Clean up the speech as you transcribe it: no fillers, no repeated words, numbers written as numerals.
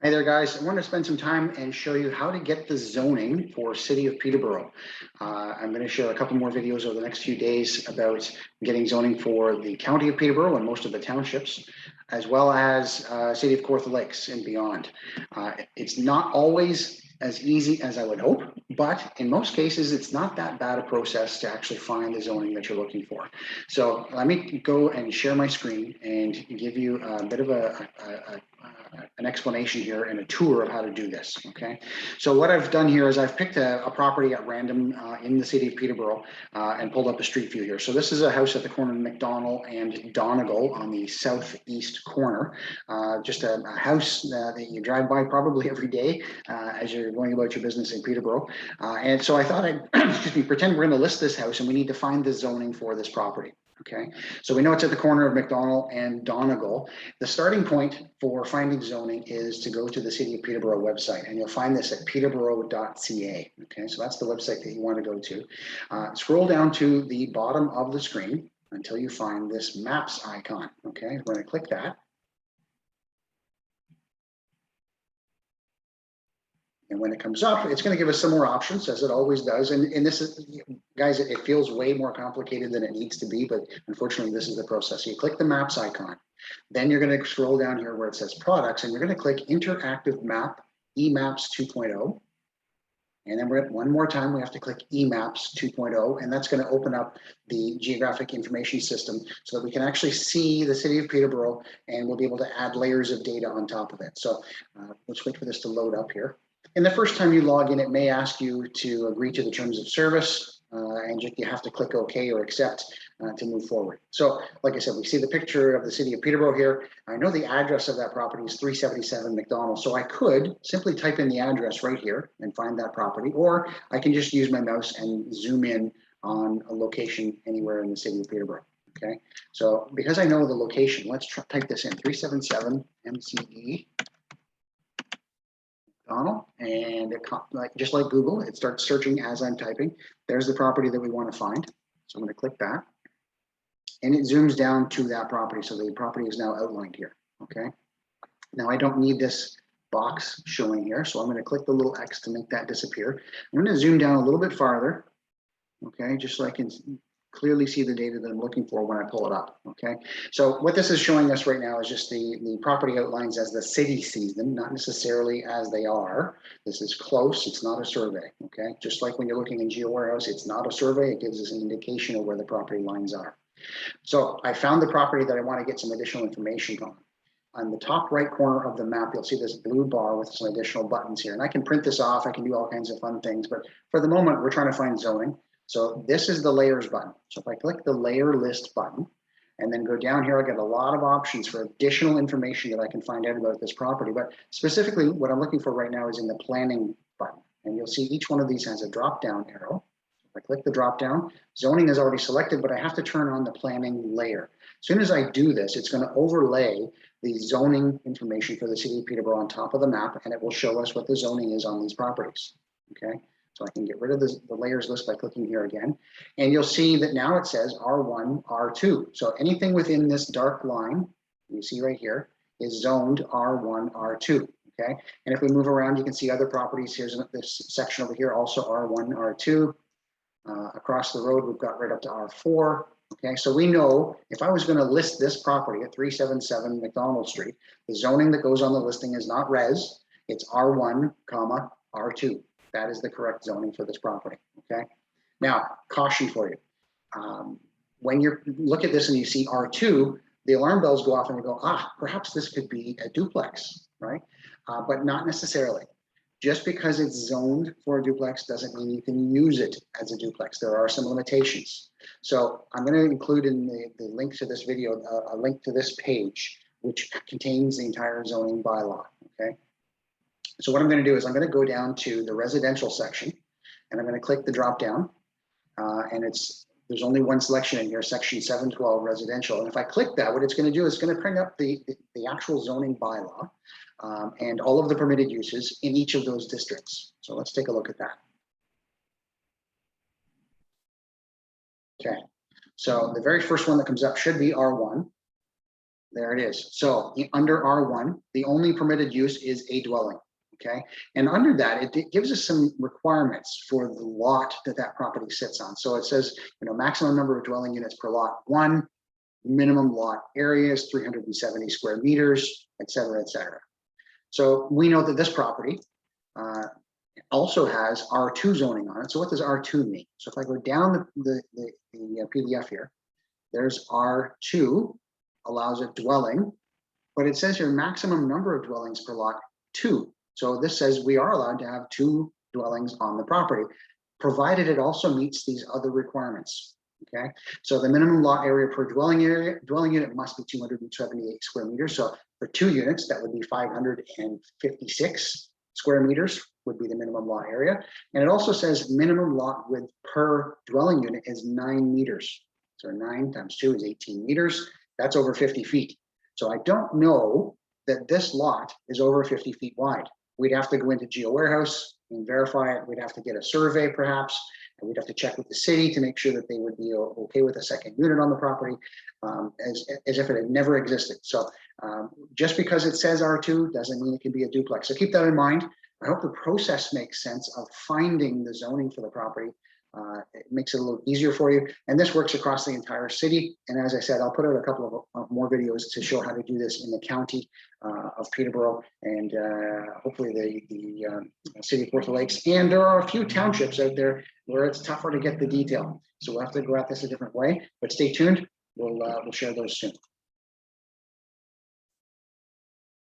Hey there, guys. I want to spend some time and show you how to get the zoning for City of Peterborough. I'm going to share a couple more videos over the next few days about getting zoning for the County of Peterborough and most of the townships, as well as City of Kawartha Lakes and beyond. It's not always as easy as I would hope, but in most cases, it's not that bad a process to actually find the zoning that you're looking for. So let me go and share my screen and give you a bit of an explanation here and a tour of how to do this. Okay, so what I've done here is I've picked a property at random in the City of Peterborough and pulled up a street view here. So this is a house at the corner of McDonald and Donegal on the southeast corner. Just a house that you drive by probably every day as you're going about your business in Peterborough. And so I thought I'd excuse me, pretend we're going to list this house and we need to find the zoning for this property. Okay, so we know it's at the corner of McDonald and Donegal. The starting point for finding zoning is to go to the City of Peterborough website, and you'll find this at peterborough.ca. Okay, so that's the website that you want to go to. Scroll down to the bottom of the screen until you find this maps icon. Okay, we're going to click that. And when it comes up, it's going to give us some more options, as it always does. And this is, guys, it feels way more complicated than it needs to be, but unfortunately, this is the process. You click the maps icon, then you're going to scroll down here where it says products, and you're going to click interactive map, eMaps 2.0. And then one more time, we have to click eMaps 2.0, and that's going to open up the geographic information system so that we can actually see the City of Peterborough, and we'll be able to add layers of data on top of it. So let's wait for this to load up here. And the first time you log in, it may ask you to agree to the terms of service, and you have to click OK or accept to move forward. So, like I said, we see the picture of the City of Peterborough here. I know the address of that property is 377 McDonald, so I could simply type in the address right here and find that property, or I can just use my mouse and zoom in on a location anywhere in the City of Peterborough. Okay, so because I know the location, let's type this in, 377 MCE. And it, just like Google, it starts searching as I'm typing. There's the property that we want to find. So I'm going to click that. And it zooms down to that property. So the property is now outlined here. Okay. Now I don't need this box showing here. So I'm going to click the little X to make that disappear. I'm going to zoom down a little bit farther. Okay. Just so I can clearly see the data that I'm looking for when I pull it up. Okay, so what this is showing us right now is just the property outlines as the city sees them, not necessarily as they are. This is close, it's not a survey. Okay, just like when you're looking in GeoWarehouse, it's not a survey, it gives us an indication of where the property lines are. So I found the property that I want to get some additional information on. On the top right corner of the map, you'll see this blue bar with some additional buttons here. And I can print this off, I can do all kinds of fun things, but for the moment, we're trying to find zoning. So this is the layers button. So if I click the layer list button and then go down here, I get a lot of options for additional information that I can find out about this property. But specifically what I'm looking for right now is in the planning button. And you'll see each one of these has a drop down arrow. If I click the drop down, zoning is already selected, but I have to turn on the planning layer. As soon as I do this, it's going to overlay the zoning information for the City of Peterborough on top of the map, and it will show us what the zoning is on these properties. Okay. So I can get rid of the layers list by clicking here again. And you'll see that now it says R1, R2. So anything within this dark line, you see right here, is zoned R1, R2. Okay. And if we move around, you can see other properties. Here's this section over here, also R1, R2. Across the road, we've got right up to R4. Okay. So we know if I was going to list this property at 377 McDonald Street, the zoning that goes on the listing is not res, it's R1, R2. That is the correct zoning for this property. Okay. Now, caution for you. When you look at this and you see R2, the alarm bells go off and you go, perhaps this could be a duplex, right? But not necessarily. Just because it's zoned for a duplex doesn't mean you can use it as a duplex. There are some limitations. So I'm going to include in the link to this video, a link to this page, which contains the entire zoning bylaw. Okay. So what I'm going to do is I'm going to go down to the residential section, and I'm going to click the drop down, and there's only one selection in here, section 712 residential. And if I click that, what it's going to do is it's going to bring up the actual zoning bylaw and all of the permitted uses in each of those districts. So let's take a look at that. Okay, so the very first one that comes up should be R1. There it is. So under R1, the only permitted use is a dwelling. Okay. And under that, it gives us some requirements for the lot that that property sits on. So it says, maximum number of dwelling units per lot, 1, minimum lot area is 370 square meters, et cetera, et cetera. So we know that this property also has R2 zoning on it. So what does R2 mean? So if I go down the PDF here, there's R2 allows a dwelling, but it says here maximum number of dwellings per lot, 2. So this says we are allowed to have 2 dwellings on the property, provided it also meets these other requirements. Okay, so the minimum lot area per dwelling unit must be 278 square meters. So for 2 units, that would be 556 square meters would be the minimum lot area. And it also says minimum lot width per dwelling unit is 9 meters. So 9 times 2 is 18 meters. That's over 50 feet. So I don't know that this lot is over 50 feet wide. We'd have to go into GeoWarehouse and verify it. We'd have to get a survey perhaps, and we'd have to check with the city to make sure that they would be okay with a second unit on the property, as if it had never existed. So just because it says R2 doesn't mean it can be a duplex. So keep that in mind. I hope the process makes sense of finding the zoning for the property. It makes it a little easier for you. And this works across the entire city. And as I said, I'll put out a couple of more videos to show how to do this in the county of Peterborough and hopefully the city of Portland Lakes. And there are a few townships out there where it's tougher to get the detail. So we'll have to go at this a different way, but stay tuned. We'll share those soon.